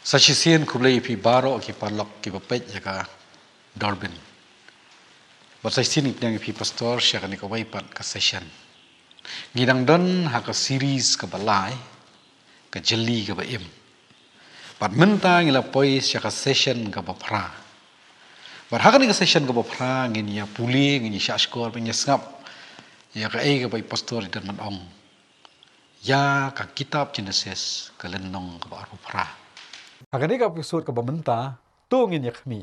Sasisian kublai pi baro ki palok ki bapet jaka Darwin. But sasisian ipnyang pi pastor siya ka nikaway pat ka session. Gidang don ha ka series ka balay ka jeli ka baim. But menta ngila poi siya ka session ka bapra. But ha ka ni ka session ka bapra nginya puli nginya siya skor nginya ngap. Ya ka ay ka bay pastor dan manong. Ya ka kitab Genesis ka lenong ka bapra. Akan ika episode ka bamenta tungin yak mi.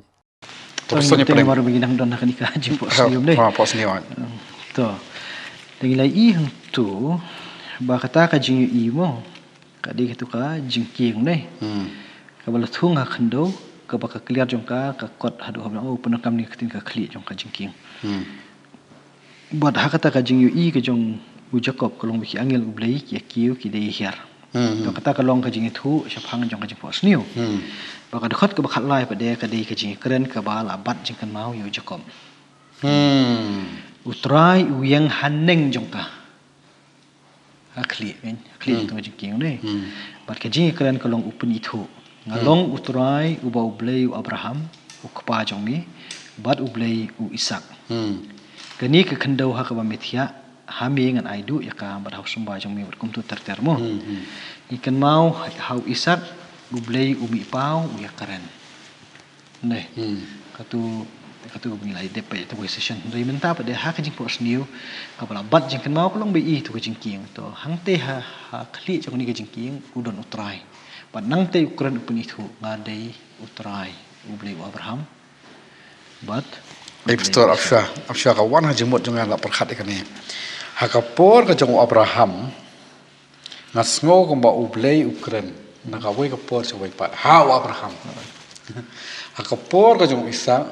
Terus ni paling baru begini don akan ika jumpa sium deh. Pos ni wan. To. Dengan lagi hang tu bakata ka jing i mo. Ka di tu ka jing king deh. Ka bala thung ha khando ka baka clear jong ka kot hadu ha oh penakam ni ketin ka clear jong ka jing king. Buat hakata ka jing i ka jong u Jacob kolong biki angel ublei ki kiu ki dei hiar. To kata kalong ka jing itu siapang jong ka jing pos niu. Baka dekat ke bakat lai pada ka dei ka jing keren ka bala bat jing kan mau yu Jacob. Utrai uyang haneng jong ka. Akli kan akli tu jing king ni. Bat ka jing keren kalong upun itu. Ngalong utrai uba ublei u Abraham u kapa jong ni bat ublei u Ishak. Kani ka khandau ha ka ba methia hami ngan aidu ya ka bar haus sumba jong mi kum tu tertermo ikan mau hau Ishak ublei umi pau ya karen ne katu nilai depe tu session dari menta pada ha ka jing pos new ka bala bat jing kan mau kolong bi tu ka jing king to hang te ha khli jong ni ka jing king udon utrai pat nang te ukran upni thu ngadei utrai ublei Abraham bat Pastor Afsha ka wan ha jimot jong la perkhat ikan ni. Hakapor ka jong Abraham ngasngo ko ba ublei ukren nakaway kapor sa way pat ha Abraham. Hakapor ka jong Isa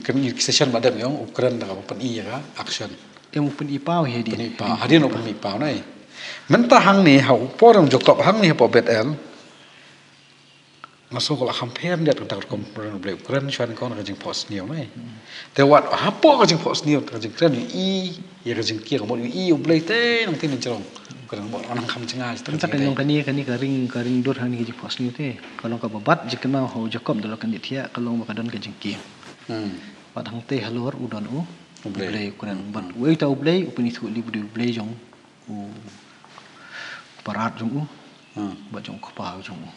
kan session madam yung ukren na kapan iya ka action. Yung pun ipaw hedi. Hadin open ipaw na eh. Mentahang ni hakapor ang Jacob hang ni po Betel. Masuk kalau hampir dia tentang komponen ublei ukren shuan kon ka jing pos niu na eh. Te wat hapo ka jing pos niu ka jing kren i ya ka jing kia ka mo i ublei te nang tin cerong. Kadang buat orang kam cengal. Tentang yang kani karing dur hani ke pos ni te. Kalau ka babat jik mau ho Jacob dalam kan dia kalau maka don ka jengki. Padang te halor udon u ublei kuran ban. Wei ta ublei upini thu li ublei jong u parat jong u. Ba jong khapa jong u.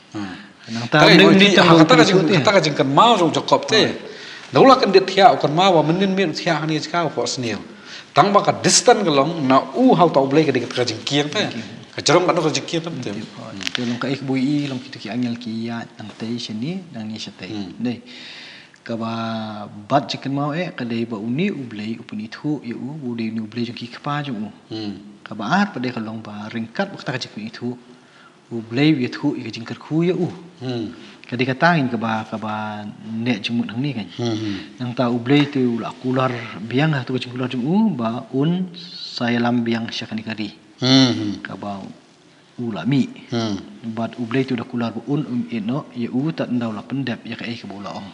Nang ta ni kata ka jengkan mau jong Jacob te. Daulah kan dia thia kan mau menin mir thia hani ka pos ni. Tang baka distant galong na hau ta ublei ka dikat ka jengkiang ta ka jarong ka no ka jengkiang ta betul tu long ka ik bui long kitu ki angel ki ya nang tai sini nang ni satai dei ka ba bat jikan mau ka dei ba uni ublei upuni thu yu u dei ni ublei jong ki kapa jong ka ba at pa dei ka long ba ringkat ba ka jik ni thu ublei wi thu i ka jingkar khu yu kadi katangin ka ba ne jumut hang ni kan nang ta ublei tu la kular biang ha tu ka kular jum ba un saya lam biang syakani kari ka ba ula mi bat ublei tu da kular bu un eno ye u ta ndau la pendep ya ka ai ka bola ong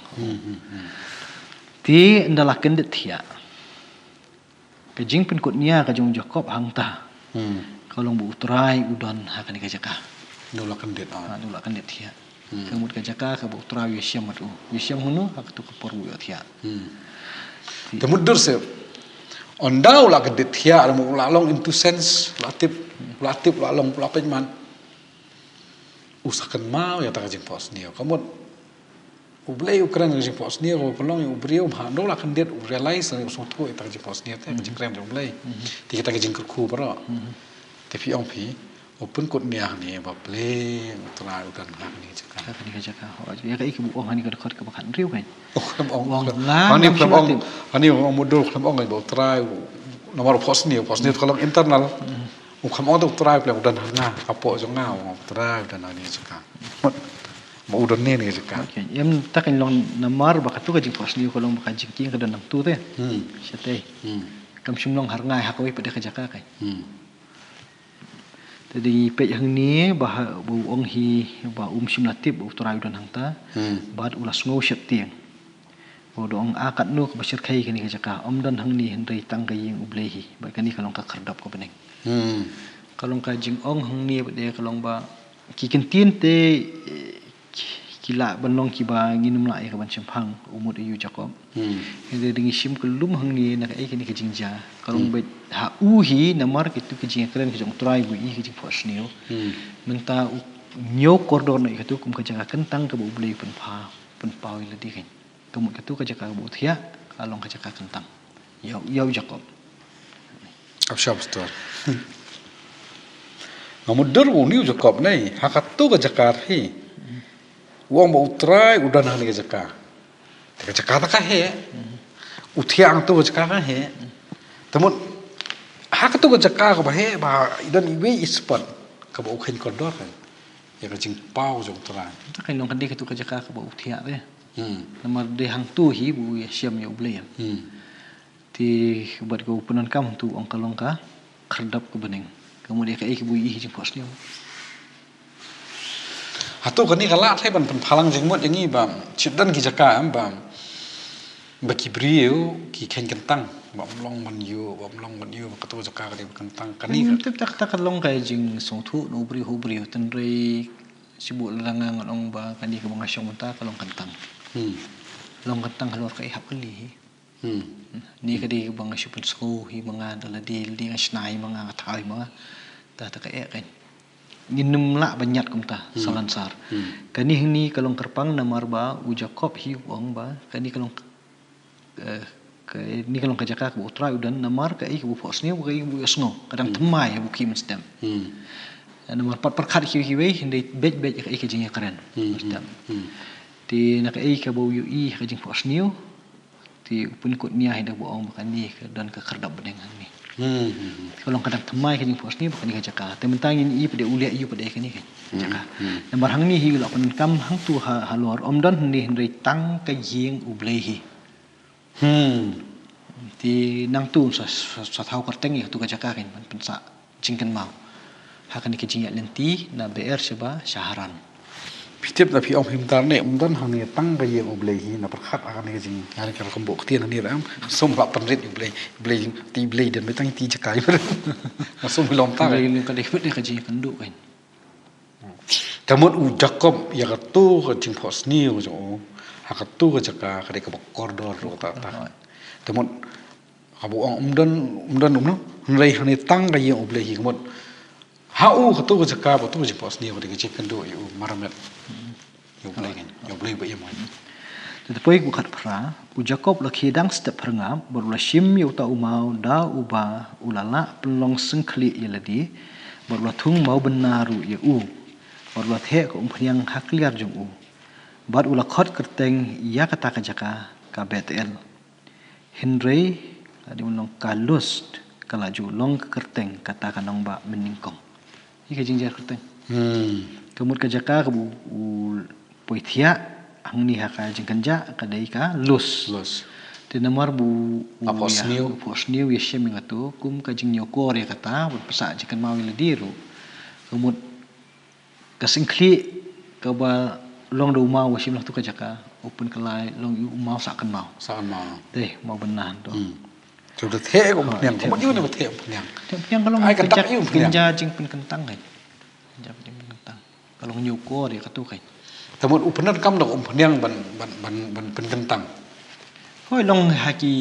ti ndala kendet thia ka jing pen kot nia ka jong Jacob hang ta kalong bu utrai udon ha kan ka jaka nula kendet nula kendet thia kemud ka jaka ka butra Yesiam matu Yesiam hunu hak tu ka poru ya thia temudur se ondau la kedet thia mu la long into sense latip la long la penman usakan mau ya ta jing pos ni kamut ublei ukran jing pos ni ko pelong ubriu ha ndo la kendet realize ni usung tu ta jing pos ni ta jing kren ublei ti kita jing ku pro tapi ong pi open kot niah ni ba pleng trai udan hang ni jaka ni ka jaka ho ya ka iku ong hani ka dekat ka bakan riu kan klam ong hani klam ong modul klam ong ba trai nomor pos ni kalau internal klam ong tu trai pleng udan hang apo jong ngau trai udan ni jaka mo udan ni jaka yam takin long namar ba ka tu ka jing pos ni ko long ba ka jing king ka dan tu te sate kam shimlong har ngai ha ka wi pa de ka jaka kai Jadi pek yang ni bah bu ong hi bah simlatip bu turai dan hangta bad ulas ngau syat tiang bu dong akat nu ke basir kai kini kajaka om dan hang ni hendai tang kai yang ublehi ba kani kalong ka kardap ko beneng kalong ka jing ong hang ni de kalong ba ki kentin te kila banlong kiba nginum la ka ban chempang umut yu Jacob hende dingi sim kelum hang ni nak ai kini kejingja kalong bet ha uhi namar kitu kejing keren kejong try bu i kejing fos niu menta nyo kordor na itu kum kejang kentang ke bu blei pen pa ila di kan kemut ketu kejaka bu thia kalong kejaka kentang yau Jacob Absyab pastor. Ngamudur uniu Jacob nei hakatu ka jakar hi. Wong mau try udah nang ka jakar. Ka jakar ta he. Uthiang tu ka jakar he. Tamut hakatu ka jakar ka he ba idan iwe ispat ka ba ukhin kodor kan. Ya ka jing pau jong try. ta kai long kan di ketu kejaka ka bu thia de namar de hang tu hi bu ya siam ya blei ti buat ko punan kam tu ong kalong ka khardap ke bening kemudian ka ik bu i jing fos niu Hatu kan ni kala thai ban phalang jing mot yang ni bam chidan ki jakar am bam baki brio ki khen kentang bam long man yu ka tu jakar ka di kentang kan ni tip tak tak long kai jing song thu no bri ho bri ten rei sibu langang ong ba kan di ka mga syong ta kalong kentang long kentang halor kai hap kali ni ka di bang syupun sko hi mga daladi di ngasnai mga thai mga ta ta ka e kan nginum la banyat kum ta salansar kani ni kalong kerpang namar ba u Jacob hi wong ba kani kalong ni kalong kajaka bu tra udan namar ka ik bu fos ni bu bu yasno kadang temai bu kim stem namar pat khat hi we hinde bet ka ik jing karen stem ti nak ik ka bu yu i ka jing fos ni ti pun kut nia hinda bu ong makan ni dan ka kerdap dengan ni kalau kadang temai ka jing fos ni bukan ka jaka te mentangin i pada ulia i pada ka ni kan jaka namar hang ni hi la pan kam hang tu halor om don ni hindai tang ka jing u blei ti nang tu sa thau kerteng ya tu ka jaka kan pan sa jingkan mau hakan ke jing lenti na ber seba syaharan Pitip na pi om himtar ne dan hang ni tang ka ye oblei hi na perkhat akan ni jing hari ka kombo ktian ni ram som la panrit oblei ti blei dan betang ti jakai ber som bilom ta blei ni ka dek ka jing kan du kan kamut u Jacob ya ka tu ka jing fos ni jo ha ka tu ka jaka ka de ka kordor ro ta kamut abu om dan no rei hang ni tang ka ye oblei hi kamut hau ka tu ka jaka ba tu jing fos ni ka de ka chicken do yu maramet yo blei ba yamai tetapi bukan pernah u Jacob laki dang step perngam berulasim yo ta umau da uba ulala pelong sengkli yeladi berulatung mau benaru ya berulat he ko umphriang hakliar jong bar ulakhot kerteng ya kata kajaka ka Betel Henry adi menong kalus kalaju long kerteng kata kanong ba meningkong ika jingjar kerteng kemut kajaka bu poithia hang ni haka jingkanja kadai ka lus te namar bu apos niu yeshem ngatu kum ka jing nyokor ya kata bu pesa jikan mawi ladiru kemut kasingkli ka ba long do mau wasim lah tu kajaka open kelai long yu mau sakan mau deh mau benan tu sudah the ko nyang ko yu ni ba the yang kalau kajak pinja jing pen kentang kan pinja jing kentang kalau nyokor ya katu kan Tamut upenan kam dok umpenyang ban penkentang. Hoi long haki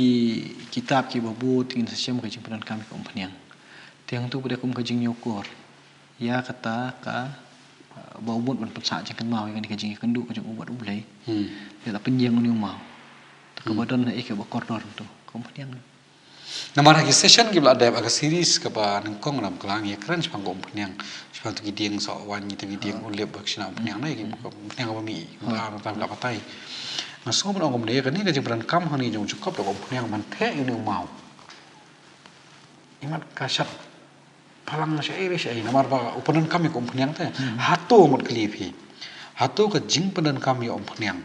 kitab ki babu tingin sasyam ka jing penan kami ka umpenyang. Tiang tu pada kum ka jing nyokor. Ya kata ka bawut ban pensa jing kan mau yang ka jing kendu ka jing ubat ublai. Ya tak penjang ni mau. Tak badan na ke bakordor tu. Ka umpenyang. Namar haki session ki bla ada aga series ka ba nengkong ram kelang ya keren sepang ka umpenyang. Sepang tu gidiang so wan ni tu gidiang ulep baksina umpenyang nai ki umpenyang ka mi. Ba ta bla patai. Masuk pun orang dia kan ni kerja peran kam hani jong cukup dok yang mantek ini mau. Imat kasat palang syai syai namar ba upanan kami ko umpenyang teh. Hatu mot klipi. Hatu ka jing penan kami umpenyang.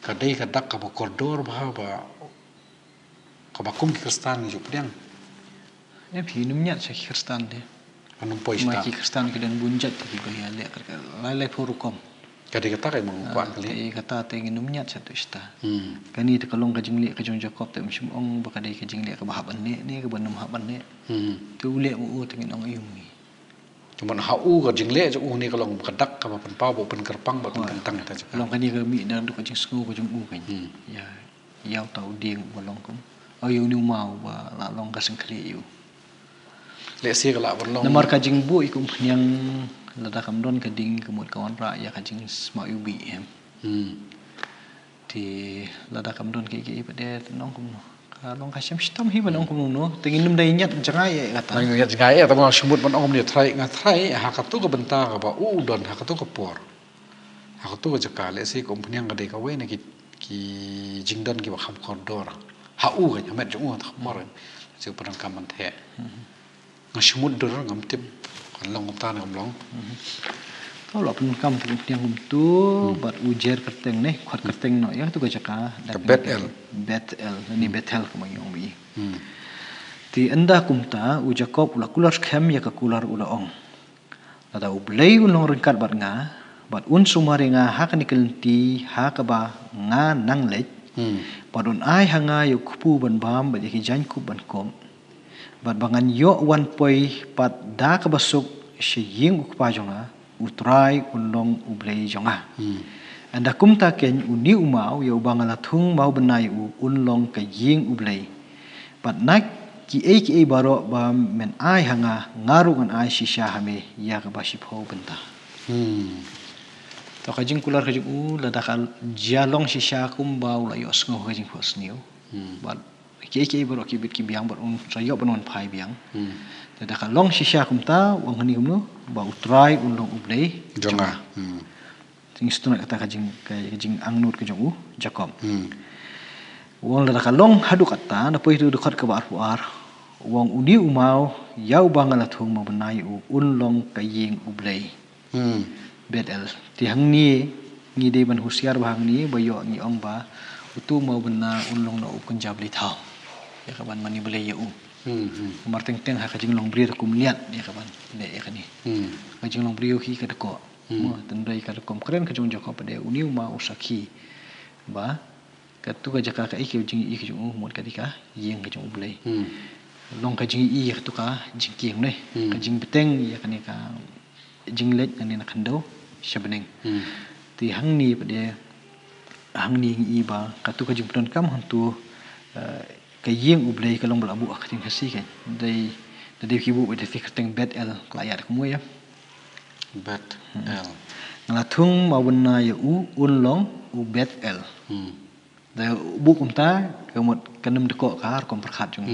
Kadai kadak ka koridor ba ka bakum Kristen ni umpenyang. Ya pinum nyat sa Kristen de. Anum poista. Maki Kristen ki dan bunjat ki bayar lek lai forukom. Kadai kata kai mong kuan kali. Kata tengin numnyat satu ista. Kani te kalong kajing lek kajong Jacob te msim ong bakadai kajing lek ka bahaban ne ka banam haban ne. Tu lek mu tengin ong ayum ni. Cuma hau ka jing le ju ni ka long kadak ka pan pa bo pan kerpang ba pan tang ta ju long kani ka mi dan du ka jing sku ka jung u kan ya yau tau ding ba long kum au yu ni mau ba la long ka sing kli yu le si ka la ban long namar ka jing bu ikum yang lada kam don ka ding kemut kawan ra ya ka jing smau yu bi em thì lada kam don ki ki ba de nong kum ka long ka sim stam hi ba nong kum no tingin num dai nyat jangai ya kata nang ya jangai ya ta ma shumut ban om ni thrai nga thrai ha ka tu ka benta ka ba u don ha ka tu ka por ha ka tu ka jaka le si kom phnyang ka de ka we na ki jing don ki ba kham khon dor ha u ka nyamet ju ta mor ju pan kam man the nga shumut dor ngam tim kan long ta na long Kau lah pun kam tu yang tu buat ujar kerteng ni, kuat kerteng no ya tu kerja Bet-el. Bet-el, ni Bet-el kau yang bi. Ti anda kumta ujakop ulah kular kem ya ke kular ulah ong. Ada ublei ulong ringkat bat nga, bat un sumari nga hak ni kelenti hak ba nga nang lej. Bat un ai hanga yu kupu ban bam bat yaki jan kup ban kom. Bat bangan yo wan poi pat da ke basuk seying ukpa jonga. Utrai unlong ublei jonga. Anda kumta ken uni umau ya ubangala thung mau benai u unlong ka ying ublei. Pat nak ki ei baro ba men ai hanga ngaru ngan ai shisha hame ya ka bashi pho benta. To ka jing kular ka jing u la dakal jalong shisha kum bau la yos ngo ka jing phos niu. Bat ki baro ki bit ki biang bat un sayo banon phai biang. Dah kalong shisha kumta wang hani kumno ba utrai ulong ublei jonga ting stuna kata kajing angnut ke jongu jakob wang dah kalong hadu kata na poi tu dekat ke bar puar wang uni umau yau bangala thung ma benai u ulong kaying ublei bedel ti hangni ngi de ban husiar ba hangni ba yo ngi ong ba utu mau bena ulong no ukun jabli thau ya kaban mani belai ya u marteng teng ha kajing long brio kum liat ya kaban le ya kani kajing long brio hi ka deko mo tendai ka dekom keren kajung joko pada uniu ma usaki ba ka tu ka jaka ka iki jing iki jung mo ka dika yeng kajung ulai long kajing i tu ka jing kieng ne kajing beteng ya kani ka jing let kani na kando shabeneng ti hangni pada hangni i ba ka tu kajing pron kam hantu kayeng ublei kalong belabu akating hasi kan dari kibu ada fikir teng Bet-el kelayar kamu ya Bet-el ngalatung mawena ya u unlong u Bet-el da bu kumta kamut kanem deko kar kom perkhat jung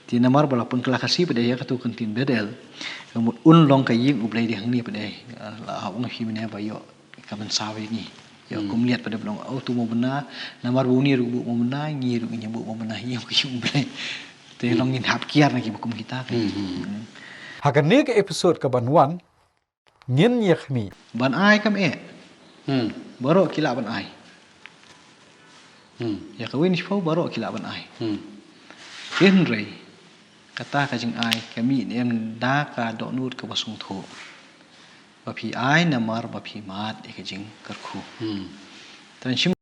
ti namar balapun kelakasi pada ya katu kentin Bet-el kamut unlong kayeng ublei di hangni pada la awang himne bayo kamen sawe ni ya aku melihat pada belong oh tu mau benar namar buni rubu mau benar ngiru nyabu mau benar ya aku boleh tu long ngin hap kiar lagi bukum kita kan hakan ni ke episode ke banwan ngin yakni ban ai kam baru kila ban ai ya kawin sifau baru kila ban ai Henry kata kajing ai kami ni em da ka dok nut ke basung tho bapi ai namar bapi mat ikajing kerku tan shim